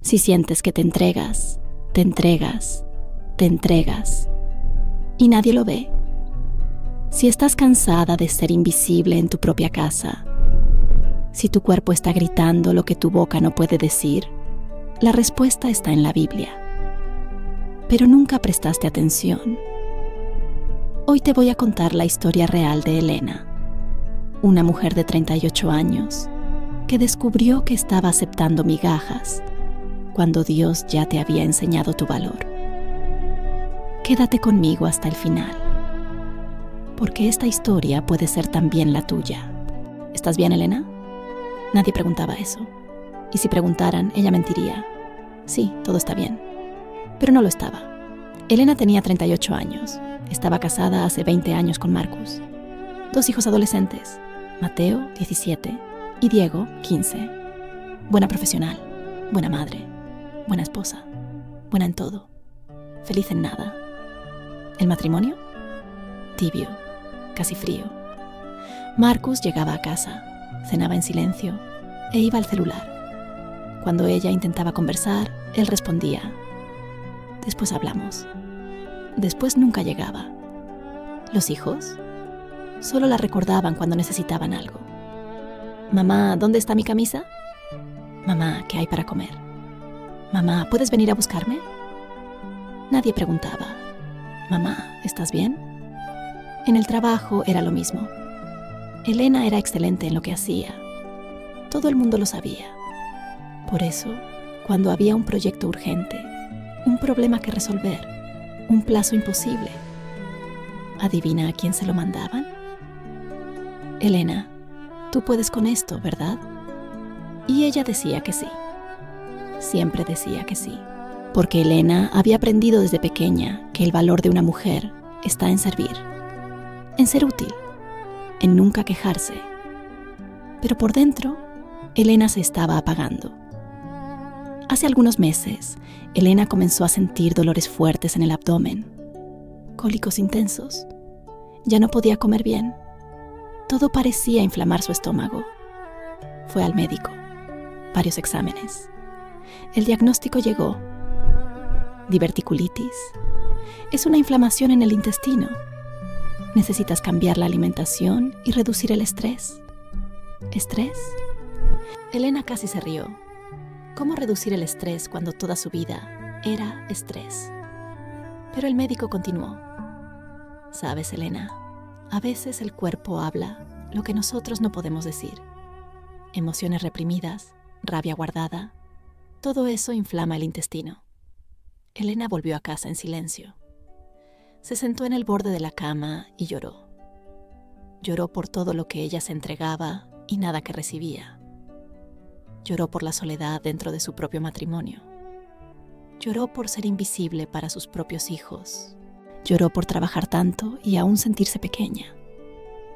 Si sientes que te entregas, te entregas, te entregas y nadie lo ve. Si estás cansada de ser invisible en tu propia casa, si tu cuerpo está gritando lo que tu boca no puede decir, la respuesta está en la Biblia. Pero nunca prestaste atención. Hoy te voy a contar la historia real de Elena, una mujer de 38 años que descubrió que estaba aceptando migajas cuando Dios ya te había enseñado tu valor. Quédate conmigo hasta el final, porque esta historia puede ser también la tuya. ¿Estás bien, Elena? Nadie preguntaba eso. Y si preguntaran, ella mentiría. Sí, todo está bien. Pero no lo estaba. Elena tenía 38 años. Estaba casada hace 20 años con Marcus. 2 hijos adolescentes, Mateo, 17, y Diego, 15. Buena profesional, buena madre, buena esposa, buena en todo, feliz en nada. ¿El matrimonio? Tibio, casi frío. Marcus llegaba a casa, cenaba en silencio e iba al celular. Cuando ella intentaba conversar, él respondía: después hablamos. Después nunca llegaba. ¿Los hijos? Solo la recordaban cuando necesitaban algo. Mamá, ¿dónde está mi camisa? Mamá, ¿qué hay para comer? Mamá, ¿puedes venir a buscarme? Nadie preguntaba: mamá, ¿estás bien? En el trabajo era lo mismo. Elena era excelente en lo que hacía. Todo el mundo lo sabía. Por eso, cuando había un proyecto urgente, un problema que resolver, un plazo imposible, ¿adivina a quién se lo mandaban? Elena, tú puedes con esto, ¿verdad? Y ella decía que sí. Siempre decía que sí. Porque Elena había aprendido desde pequeña que el valor de una mujer está en servir, en ser útil, en nunca quejarse. Pero por dentro, Elena se estaba apagando. Hace algunos meses, Elena comenzó a sentir dolores fuertes en el abdomen, cólicos intensos. Ya no podía comer bien. Todo parecía inflamar su estómago. Fue al médico. Varios exámenes. El diagnóstico llegó: diverticulitis. Es una inflamación en el intestino. Necesitas cambiar la alimentación y reducir el estrés. ¿Estrés? Elena casi se rió. ¿Cómo reducir el estrés cuando toda su vida era estrés? Pero el médico continuó: ¿sabes, Elena? A veces el cuerpo habla lo que nosotros no podemos decir. Emociones reprimidas, rabia guardada, todo eso inflama el intestino. Elena volvió a casa en silencio. Se sentó en el borde de la cama y lloró. Lloró por todo lo que ella se entregaba y nada que recibía. Lloró por la soledad dentro de su propio matrimonio. Lloró por ser invisible para sus propios hijos. Lloró por trabajar tanto y aún sentirse pequeña.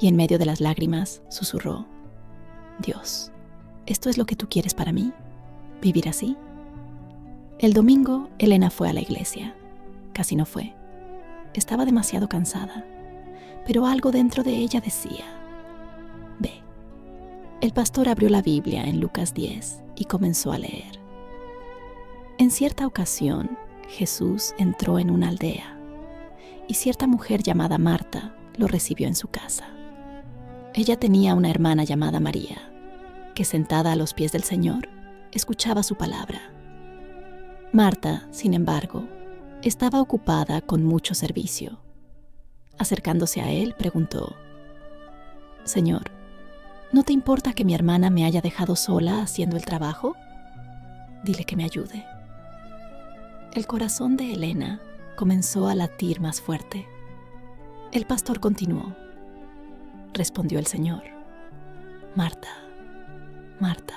Y en medio de las lágrimas susurró: Dios, ¿esto es lo que tú quieres para mí? ¿Vivir así? El domingo, Elena fue a la iglesia. Casi no fue. Estaba demasiado cansada. Pero algo dentro de ella decía: ve. El pastor abrió la Biblia en Lucas 10 y comenzó a leer. En cierta ocasión, Jesús entró en una aldea y cierta mujer llamada Marta lo recibió en su casa. Ella tenía una hermana llamada María, que sentada a los pies del Señor, escuchaba su palabra. Marta, sin embargo, estaba ocupada con mucho servicio. Acercándose a él, preguntó: Señor, ¿no te importa que mi hermana me haya dejado sola haciendo el trabajo? Dile que me ayude. El corazón de Elena comenzó a latir más fuerte. El pastor continuó: respondió el Señor: Marta, Marta,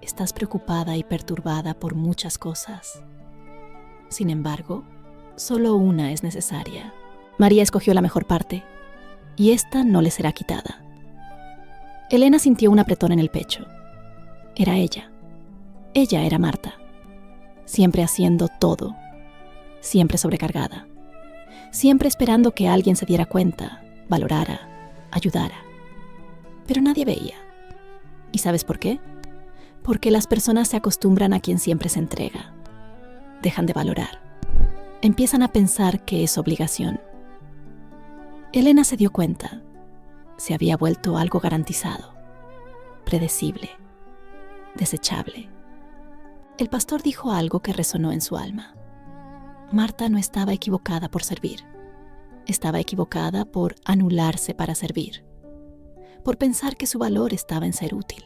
estás preocupada y perturbada por muchas cosas. Sin embargo, solo una es necesaria. María escogió la mejor parte, y esta no le será quitada. Elena sintió un apretón en el pecho. Era ella. Ella era Marta. Siempre haciendo todo. Siempre sobrecargada. Siempre esperando que alguien se diera cuenta, valorara, ayudara. Pero nadie veía. ¿Y sabes por qué? Porque las personas se acostumbran a quien siempre se entrega. Dejan de valorar. Empiezan a pensar que es obligación. Elena se dio cuenta. Se había vuelto algo garantizado, predecible, desechable. El pastor dijo algo que resonó en su alma. Marta no estaba equivocada por servir. Estaba equivocada por anularse para servir. Por pensar que su valor estaba en ser útil,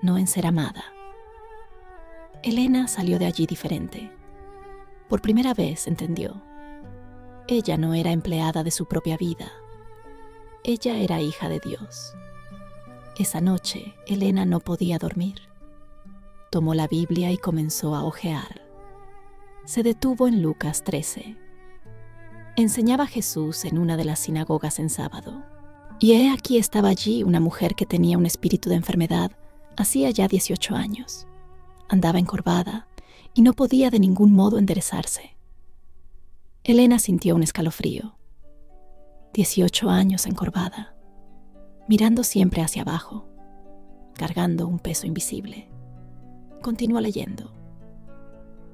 no en ser amada. Elena salió de allí diferente. Por primera vez entendió. Ella no era empleada de su propia vida. Ella era hija de Dios. Esa noche, Elena no podía dormir. Tomó la Biblia y comenzó a hojear. Se detuvo en Lucas 13. Enseñaba Jesús en una de las sinagogas en sábado. Y he aquí estaba allí una mujer que tenía un espíritu de enfermedad hacía ya 18 años. Andaba encorvada y no podía de ningún modo enderezarse. Elena sintió un escalofrío. 18 años encorvada, mirando siempre hacia abajo, cargando un peso invisible. Continuó leyendo.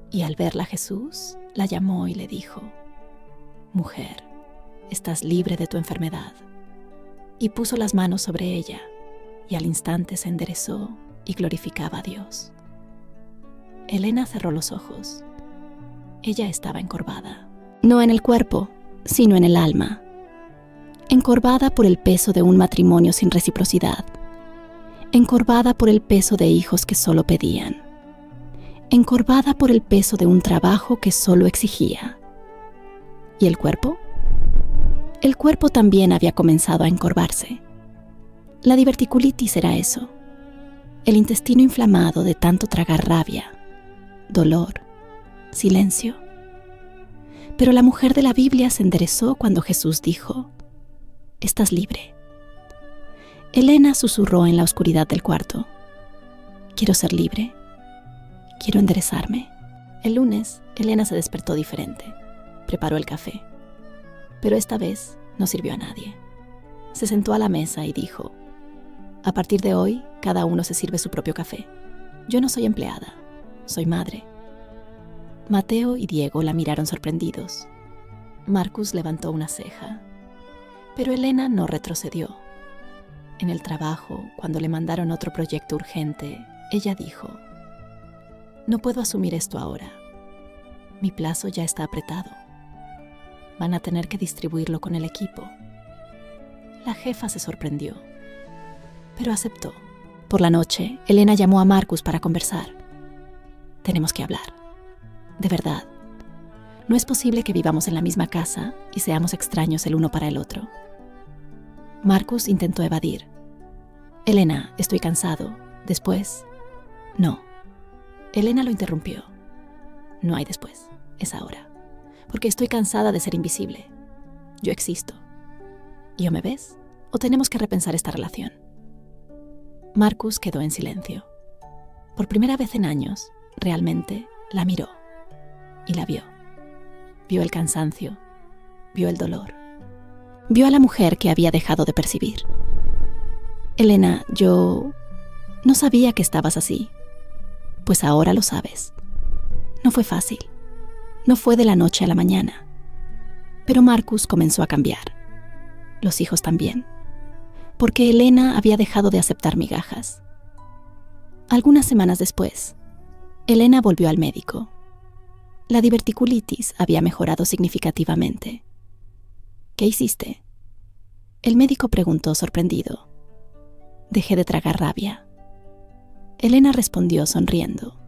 Y al verla Jesús, la llamó y le dijo: «Mujer, estás libre de tu enfermedad». Y puso las manos sobre ella, y al instante se enderezó y glorificaba a Dios. Elena cerró los ojos. Ella estaba encorvada. No en el cuerpo, sino en el alma. Encorvada por el peso de un matrimonio sin reciprocidad. Encorvada por el peso de hijos que solo pedían. Encorvada por el peso de un trabajo que solo exigía. ¿Y el cuerpo? El cuerpo también había comenzado a encorvarse. La diverticulitis era eso. El intestino inflamado de tanto tragar rabia, dolor, silencio. Pero la mujer de la Biblia se enderezó cuando Jesús dijo: «Estás libre». Elena susurró en la oscuridad del cuarto: «Quiero ser libre. Quiero enderezarme». El lunes, Elena se despertó diferente. Preparó el café. Pero esta vez no sirvió a nadie. Se sentó a la mesa y dijo: «A partir de hoy, cada uno se sirve su propio café. Yo no soy empleada, soy madre». Mateo y Diego la miraron sorprendidos. Marcus levantó una ceja. Pero Elena no retrocedió. En el trabajo, cuando le mandaron otro proyecto urgente, ella dijo: «No puedo asumir esto ahora. Mi plazo ya está apretado. Van a tener que distribuirlo con el equipo». La jefa se sorprendió, pero aceptó. Por la noche, Elena llamó a Marcus para conversar. «Tenemos que hablar. De verdad. No es posible que vivamos en la misma casa y seamos extraños el uno para el otro». Marcus intentó evadir. «Elena, estoy cansado. Después». «No». Elena lo interrumpió. «No hay después. Es ahora. Porque estoy cansada de ser invisible. Yo existo. ¿Y o me ves? ¿O tenemos que repensar esta relación?». Marcus quedó en silencio. Por primera vez en años, realmente la miró. Y la vio. Vio el cansancio. Vio el dolor. Vio a la mujer que había dejado de percibir. «Elena, yo no sabía que estabas así. Pues ahora lo sabes. No fue fácil. No fue de la noche a la mañana. Pero Marcus comenzó a cambiar. Los hijos también. Porque Elena había dejado de aceptar migajas. Algunas semanas después, Elena volvió al médico. La diverticulitis había mejorado significativamente. «¿Qué hiciste?». El médico preguntó sorprendido. «Dejé de tragar rabia». Elena respondió sonriendo.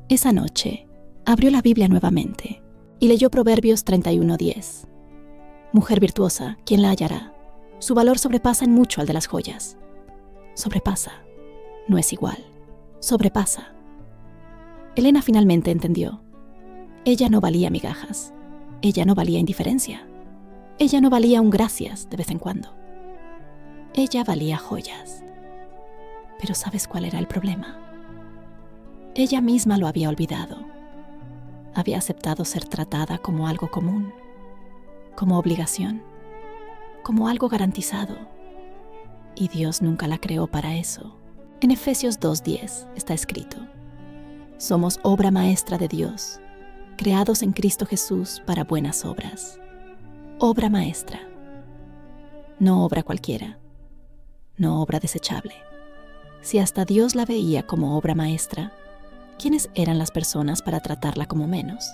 Esa noche, abrió la Biblia nuevamente y leyó Proverbios 31:10. «Mujer virtuosa, ¿quién la hallará? Su valor sobrepasa en mucho al de las joyas». Sobrepasa. No es igual. Sobrepasa. Elena finalmente entendió. Ella no valía migajas. Ella no valía indiferencia. Ella no valía un gracias de vez en cuando. Ella valía joyas. Pero ¿sabes cuál era el problema? Ella misma lo había olvidado. Había aceptado ser tratada como algo común, como obligación, como algo garantizado. Y Dios nunca la creó para eso. En Efesios 2:10 está escrito: somos obra maestra de Dios, creados en Cristo Jesús para buenas obras. Obra maestra. No obra cualquiera, no obra desechable. Si hasta Dios la veía como obra maestra, ¿quiénes eran las personas para tratarla como menos?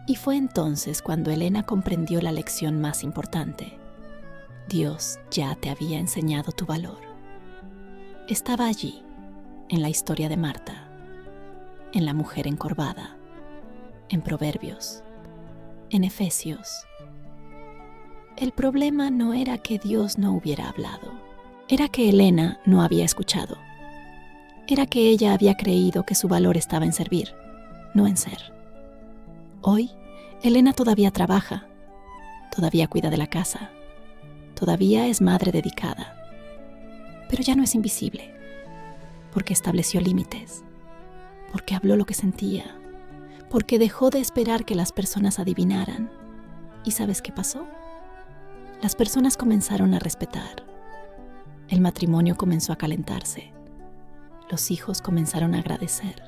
Y fue entonces cuando Elena comprendió la lección más importante. Dios ya te había enseñado tu valor. Estaba allí, en la historia de Marta, en la mujer encorvada, en Proverbios, en Efesios. El problema no era que Dios no hubiera hablado, era que Elena no había escuchado. Era que ella había creído que su valor estaba en servir, no en ser. Hoy, Elena todavía trabaja, todavía cuida de la casa, todavía es madre dedicada, pero ya no es invisible, porque estableció límites, porque habló lo que sentía, porque dejó de esperar que las personas adivinaran. ¿Y sabes qué pasó? Las personas comenzaron a respetar. El matrimonio comenzó a calentarse. Los hijos comenzaron a agradecer.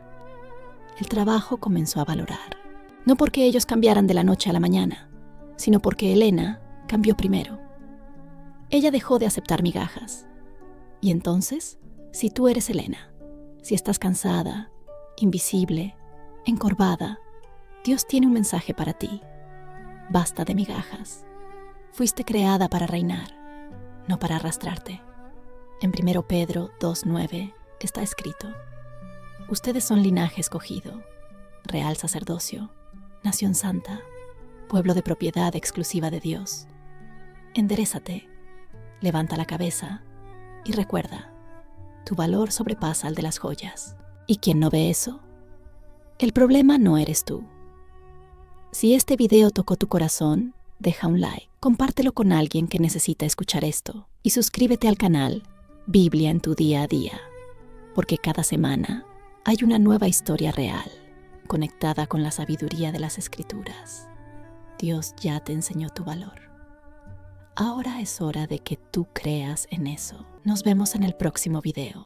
El trabajo comenzó a valorar. No porque ellos cambiaran de la noche a la mañana, sino porque Elena cambió primero. Ella dejó de aceptar migajas. Y entonces, si tú eres Elena, si estás cansada, invisible, encorvada, Dios tiene un mensaje para ti. Basta de migajas. Fuiste creada para reinar, no para arrastrarte. En 1 Pedro 2:9 está escrito: ustedes son linaje escogido, real sacerdocio, nación santa, pueblo de propiedad exclusiva de Dios. Enderézate, levanta la cabeza y recuerda, tu valor sobrepasa al de las joyas. ¿Y quién no ve eso? El problema no eres tú. Si este video tocó tu corazón, deja un like, compártelo con alguien que necesita escuchar esto y suscríbete al canal Biblia en tu día a día, porque cada semana hay una nueva historia real, conectada con la sabiduría de las Escrituras. Dios ya te enseñó tu valor. Ahora es hora de que tú creas en eso. Nos vemos en el próximo video.